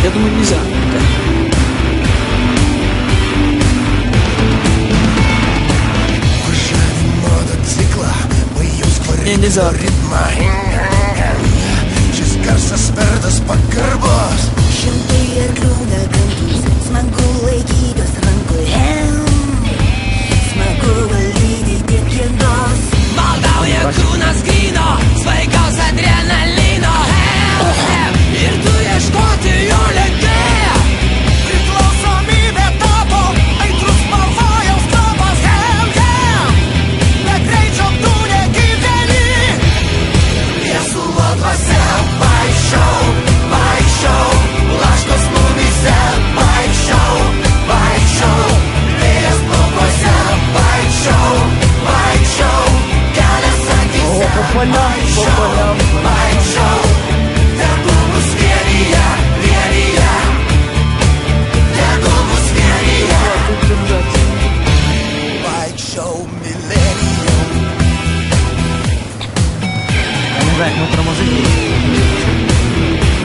Я думаю, нельзя. Не, nельзя. Šis garsas perdas pagarbos. Šimtai arklių negantus, smagu laikytis rankoje. Smagu valdyti tiek jėgos. Maldauja kūnas gryno, svaigaus adrenalino. Ir tu ieškoti jo lėtė. Priklausomybė tapo aitrus pavojaus kvapas. Be greičio tu negyveni. Viesulo dvasia vaikščiau, vaikščiau. Laškos mumyse vaikščiau, vaikščiau. Vėjas plaukuose vaikščiau, vaikščiau. Kelias akyse vaikščiau, vaikščiau. Tegu mus vienija, vienija. Tegu mus vienija. Vaikščiau milenijum. Я не знаю, ну про музыки.